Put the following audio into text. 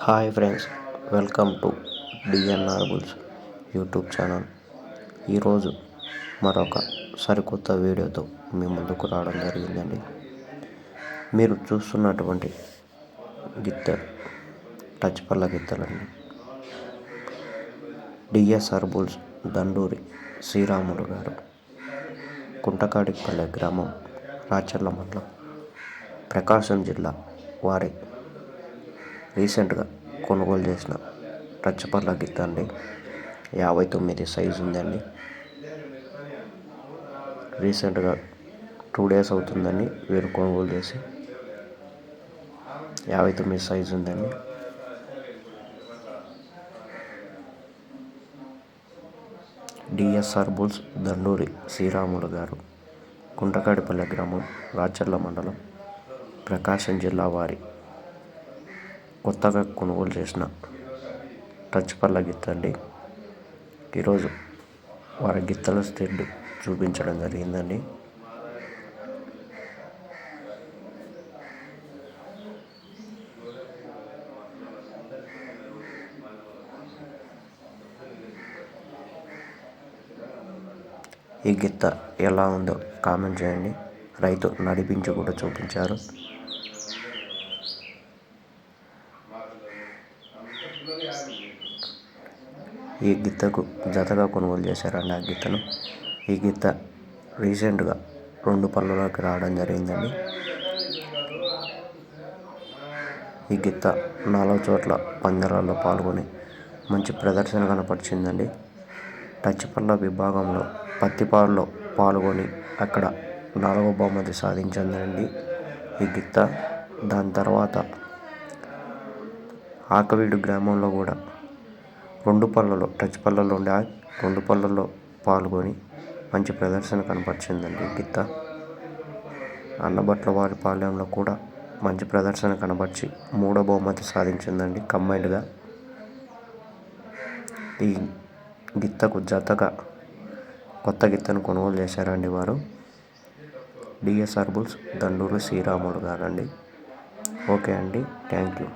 Hi friends, welcome to DNR bulls YouTube channel. ఈరోజు మరొక సరికొత్త వీడియోతో మీ ముందుకు రావడం జరిగిందండి. మీరు చూస్తున్నటువంటి గిత్తెలు టచ్ పళ్ళ గిత్తలండి. డిఎస్ఆర్ బుల్స్ దండూరి శ్రీరాములు గారు, కుంటకాడిపల్లె గ్రామం, రాచర్ల మండలం, ప్రకాశం జిల్లా వారి రీసెంట్గా కొనుగోలు చేసిన టచ్ పళ్ళ గిత్త అండి. 59 సైజు ఉందండి. రీసెంట్గా 2 days అవుతుందండి వీరు కొనుగోలు చేసి. 59 సైజు ఉందండి. డిఎస్ఆర్ బుల్స్ దండూరి శ్రీరాములు గారు, కుంటకాడిపల్లె గ్రామం, రాచర్ల మండలం, ప్రకాశం జిల్లా వారి కొత్తగా కొనుగోలు చేసిన టచ్ పళ్ళ గిత్త అండి. ఈరోజు వారి గిత్తల స్టెడ్ చూపించడం జరిగిందండి. ఈ గిత్త ఎలా ఉందో కామెంట్ చేయండి. రైతు నడిపించి కూడా చూపించారు. ఈ గిత్తకు జతగా కొనుగోలు చేశారండి ఆ గిత్తను. ఈ గిత్త రీసెంట్గా 2 పళ్ళలోకి రావడం జరిగిందండి. ఈ గిత్త 4 చోట్ల పందాలలో పాల్గొని మంచి ప్రదర్శన కనపరిచిందండి. టచ్ పళ్ళ విభాగంలో పత్తిపాడులో పాల్గొని అక్కడ 4వ బహుమతి సాధించిందండి ఈ గిత్త. దాని తర్వాత ఆకవీడు గ్రామంలో కూడా 2 పళ్ళలో టచ్ పళ్ళలో ఉండే 2 పళ్ళలో పాల్గొని మంచి ప్రదర్శన కనపరిచిందండి గిత్త. అన్నబట్ల వారి పాలెంలో కూడా మంచి ప్రదర్శన కనపరిచి 3వ బహుమతి సాధించిందండి కంబైన్డ్గా. ఈ గిత్తకు జతగా కొత్త గిత్తను కొనుగోలు చేశారండి వారు. డిఎస్ఆర్ బుల్స్ దండూరి శ్రీరాములు గారండి. ఓకే అండి, థ్యాంక్ యూ.